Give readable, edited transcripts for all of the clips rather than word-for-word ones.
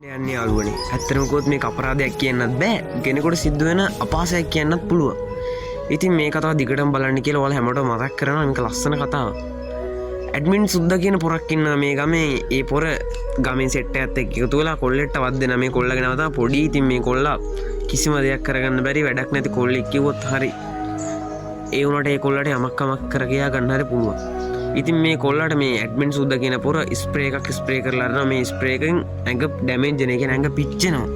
යන්නේ යාළුවනේ. ඇත්තටම කිව්වොත් මේක අපරාධයක් කියන්නත් බෑ. කෙනෙකුට සිද්ධ වෙන අපහාසයක් කියන්නත් පුළුවන්. ඉතින් මේ කතාව දිගටම බලන්න කියලා ඔයාලා හැමෝටම මතක් කරනවා. මේක ලස්සන කතාවක්. ඇඩ්මින් සුද්දා කියන පොරක් ඉන්නවා මේ ගමේ. ඒ පොර ගමේ සෙට් එකත් එක්ක එකතු වෙලා කොල්ලෙක්ට වද්දෙනා. මේ කොල්ලගෙන අවතා පොඩි. ඉතින් මේ කොල්ලා කිසිම දෙයක් කරගන්න බැරි වැඩක් නැති කොල්ලෙක් කිව්වොත් හරි. ඒ වුණාට ඒ කොල්ලට යමක් කර ගියා ගන්න හරි පුළුවන්. ඉතින් මේ කොල්ලට මේ ඇඩ්මින් සුද්දා කියන පොර ස්ප්‍රේ එකක් ස්ප්‍රේ කරලා අරනවා. මේ ස්ප්‍රේ එකෙන් ඇඟ ඩැමේජ් වෙන එක ඇඟ පිච්චෙනවා.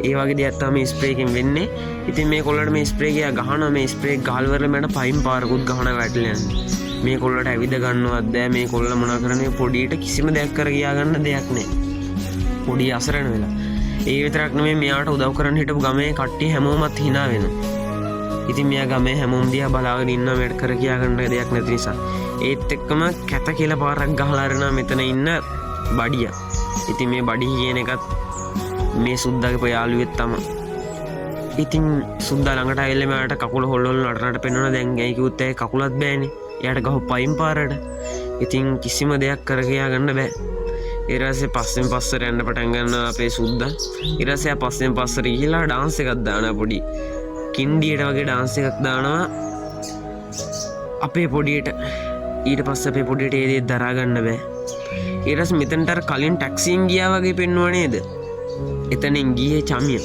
ඒ වගේ දෙයක් තමයි මේ ස්ප්‍රේ එකෙන් වෙන්නේ. ඉතින් මේ කොල්ලට මේ ස්ප්‍රේ එක ගහනවා. මේ ස්ප්‍රේ එක ගහලා වරලා මට පයින් පාරකුත් ගහනවා වැටලා යන්නේ. මේ කොල්ලට ඇවිද ගන්නවත් බෑ. මේ කොල්ල මොනා කරන්නේ පොඩියට කිසිම දෙයක් කර ගියා ගන්න දෙයක් නෑ. පොඩි අසරණ වෙලා. ඒ විතරක් නෙමෙයි මෙයාට උදව් කරන්න හිටපු ගමේ කට්ටිය හැමෝමත් hina වෙනවා. ඉතින් මෙයා ගමේ හැමෝම දිහා බලාගෙන ඉන්නවා මේකට කර කියා ගන්න දෙයක් නැති නිසා. ඒත් එක්කම කැත කියලා පාරක් ගහලා අරනවා මෙතන ඉන්න බඩියා. ඉතින් මේ බඩි කියන එකත් මේ සුද්දාගේ යාළුවෙක් තමයි. ඉතින් සුද්දා ළඟට ආයෙල්ල මෙයාට කකුල හොල්ලන නටනට පෙන්වනවා. දැන් ඇයි කිව්වොත් ඒ කකුලත් බෑනේ. එයාට ගහපු පයින් පාරට. ඉතින් කිසිම දෙයක් කර කියා ගන්න බෑ. ඊට පස්සේ පස්සෙන් පස්සට යන්න පටන් ගන්නවා අපේ සුද්දා. ඊට පස්සේ පස්සෙන් පස්සට ගිහිලා ඩාන්ස් එකක් දානවා පොඩි. කින්ඩියට වගේ ඩාන්ස් එකක් දානවා අපේ පොඩියට. ඊට පස්සේ අපේ පොඩියට ඒ දේ දරා ගන්න බෑ. ඊට පස්සේ මෙතනට අර කලින් ටැක්සියෙන් ගියා වගේ පෙන්වුවා නේද? එතනින් ගියේ චමිය.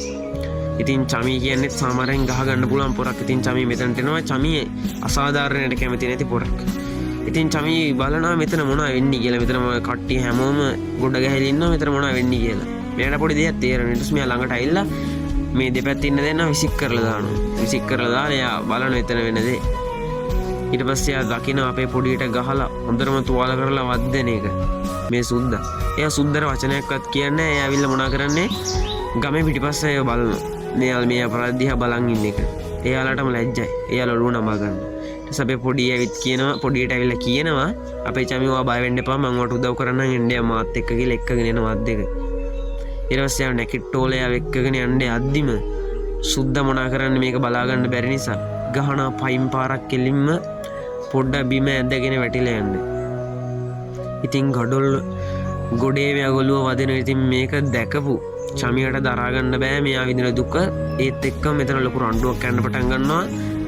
ඉතින් චමිය කියන්නේ සාමාන්‍යයෙන් ගහ ගන්න පුළුවන් පොරක්. ඉතින් චමිය මෙතනට එනවා. චමිය අසාධාරණයට කැමති නැති පොරක්. ඉතින් චමිය බලනවා මෙතන මොනවා වෙන්නේ කියලා. මෙතන කට්ටිය හැමෝම ගොඩ ගැහිලා ඉන්නවා. මෙතන මොනවා වෙන්නේ කියලා. මෙයාට පොඩි දෙයක් තේරෙනවා. ඊට පස්සේ මෙයා ළඟට ඇවිල්ලා මේ දෙපැත්තේ ඉන්න දෙන්නා විසික් කරලා දානවා. විසික් කරලා දාලා එයා බලන එතන වෙන දේ. ඊට පස්සේ එයා දකින්න අපේ පොඩියට ගහලා හොඳටම තුවාල කරලා වද්දෙන එක. මේ සුද්දා. එයා සුද්දර වචනයක්වත් කියන්නේ නැහැ. එයා ඇවිල්ලා මොනා කරන්නේ? ගමේ පිටිපස්සේ එයා බලනවා. මේ අපරාධ දිහා බලන් ඉන්න එක. එයාලටම ලැජ්ජයි. එයාලා ඔළුව නමා ගන්නවා. ඊට පස්සේ අපේ පොඩි ඇවිත් කියනවා පොඩියට ඇවිල්ලා කියනවා අපේ චමි ඔයා බය වෙන්න එපා. මම ඔයාට උදව් කරන්නම් එන්න මාත් එක්ක කියලා එක්කගෙන එනවා අද්දෙක. ඊට පස්සේ ආව නැකිට්ටෝලේ ආව එක්කගෙන යන්නේ අද්දිම සුද්දා මොනා කරන්නේ මේක බලා ගන්න බැරි නිසා ගහන පයින් පාරක් කෙලින්ම පොඩ්ඩක් බිම ඇදගෙන වැටිලා යන්නේ. ඉතින් ගොඩේ මෙයාගොල්ලෝ වදින. ඉතින් මේක දැකපු චමියට දරා ගන්න බෑ මෙයා විඳින දුක. ඒත් එක්කම මෙතන ලොකු රණ්ඩුවක් යන්න පටන් ගන්නවා.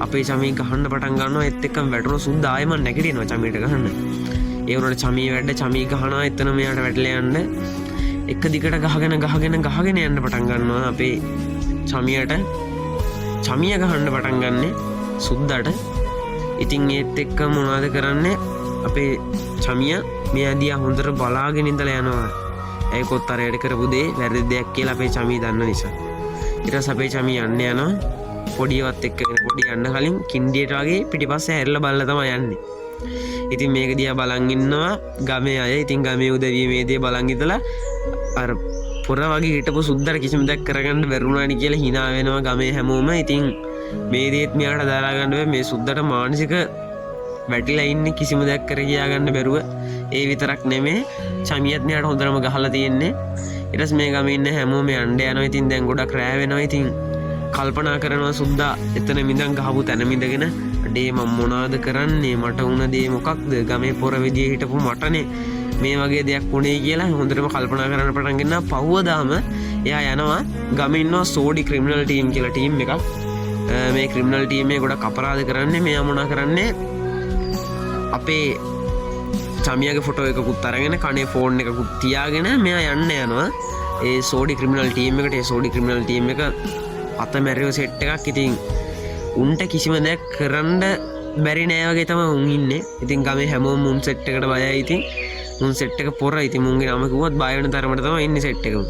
අපේ චමී ගහන්න පටන් ගන්නවා. ඒත් එක්කම වැටුණු සුද්දා ආයෙම නැගිටිනවා චමීට ගහන්න. ඒ වුණාට චමී වැඩ චමී ගහනවා. එතන මෙයාට වැටලා යන්න එක දිගට ගහගෙන යන්න පටන් ගන්නවා අපේ චමියට. චමිය ගහන්න පටන් ගන්නේ සුද්දාට. ඉතින් ඒත් එක්ක මොනවද කරන්නේ අපේ චමිය මෙයා දිහා හොඳට බලාගෙන ඉඳලා යනවා. ඒ කොත්තරයට කරපු දේ වැරදි දෙයක් කියලා අපේ චමිය දන්න නිසා. ඊට පස්සේ අපේ චමිය යන්න යනවා පොඩියවත් එක්කගෙන. පොඩි යන්න කලින් කින්ඩියට වගේ පිටිපස්සේ හැරිලා බලලා තමයි යන්නේ. ඉතින් මේක දිහා බලන් ඉන්නවා ගමේ අය. ඉතින් ගමේ උදවිය මේ දේ බලන් ඉඳලා අර පොර වගේ හිටපු සුද්දට කිසිම දෙයක් කරගන්න බැරුණානි කියලා hina වෙනවා ගමේ හැමෝම. ඉතින් මේ දේත් මෙයාට දරා ගන්න බෑ. මේ සුද්දට මානසික වැටිලා ඉන්නේ කිසිම දෙයක් කර කියා ගන්න බැරුව. ඒ විතරක් නෙමෙයි චමියත් මෙයාට හොඳටම ගහලා තියෙන්නේ. ඊට පස්සේ මේ ගමේ ඉන්න හැමෝම යන්න යනවා. ඉතින් දැන් ගොඩක් රෑ වෙනවා. ඉතින් කල්පනා කරනවා සුද්දා එතන මිඳන් ගහපු තැන මිඳගෙන අඩේ මම මොනවද කරන්නේ? මට වුණ දේ මොකක්ද? ගමේ පොර විදිය හිටපු මටනේ මේ වගේ දෙයක් වුණේ කියලා හොඳටම කල්පනා කරන්න පටන් ගන්නවා. පහුවදාම එයා යනවා ගමේ ඉන්නවා සෝඩි ක්‍රිමිනල් ටීම් කියලා ටීම් එකක්. මේ ක්‍රිමිනල් ටීම් එක ගොඩක් අපරාධ කරන්නේ. මෙයා මොනා කරන්නේ අපේ චමියගේ ෆොටෝ එකකුත් අරගෙන කනේ ෆෝන් එකකුත් තියාගෙන මෙයා යන්න යනවා ඒ සෝඩි ක්‍රිමිනල් ටීම් එකට. ඒ සෝඩි ක්‍රිමිනල් ටීම් එක අතමැරියෝ සෙට් එකක්. ඉතින් උන්ට කිසිම දෙයක් කරන්න බැරි නෑ වගේ තමයි උන් ඉන්නේ. ඉතින් ගමේ හැමෝම උන් සෙට් එකට බයයි. ඉතින් උන් සෙට් එක පොර. ඉතින් මුන්ගේ නම කිව්වත් බය වෙන තරමට තමයි ඉන්නේ සෙට් එකම.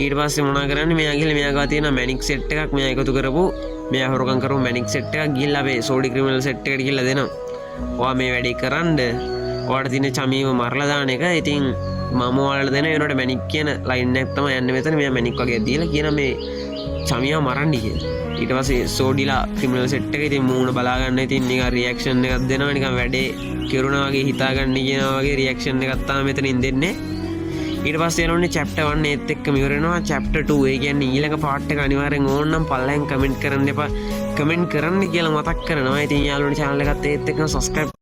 ඊට පස්සේ මොනා කරන්නේ මෙයා ගිහලා මෙයා ගාව තියෙන මැනික් සෙට් එකක් මෙයා එකතු කරපු මෙයා හොරකම් කරපු මැනික් සෙට් එකක් ගිහලා අපේ සෝඩි ක්‍රිමිනල් සෙට් එකට ගිහලා දෙනවා. ඔයා මේ වැඩේ කරන්න. ඔයාට තියෙන චමීව මරලා දාන එක. ඉතින් මම ඔයාලට දෙන වෙනකොට මැනික් කියන ලයින් එකක් තමයි යන්නේ මෙතන. මෙයා මැනික් වගේ දීලා කියන මේ චමියව මරන්න කියලා. ඊට පස්සේ සෝඩිලා ක්‍රිමිනල් සෙට් එක ඉතින් මූණ බලා ගන්න. ඉතින් නිකන් රියැක්ෂන් එකක් දෙනවා. නිකන් වැඩේ කෙරුණා වගේ හිතා ගන්න කියනවා වගේ රියැක්ෂන් එකක් තමයි මෙතනින් දෙන්නේ. ඊට පස්සේ යනෝනේ chapter 1 ඒත් එක්කම ඉවර වෙනවා. chapter 2 ඒ කියන්නේ ඊළඟ part එක අනිවාර්යෙන් ඕනනම් පල්ලෙන් කමෙන්ට් කරන්න එපා. කමෙන්ට් කරන්න කියලා මතක් කරනවා. ඉතින් යාළුවනේ channel එකත් ඒත් එක්කම subscribe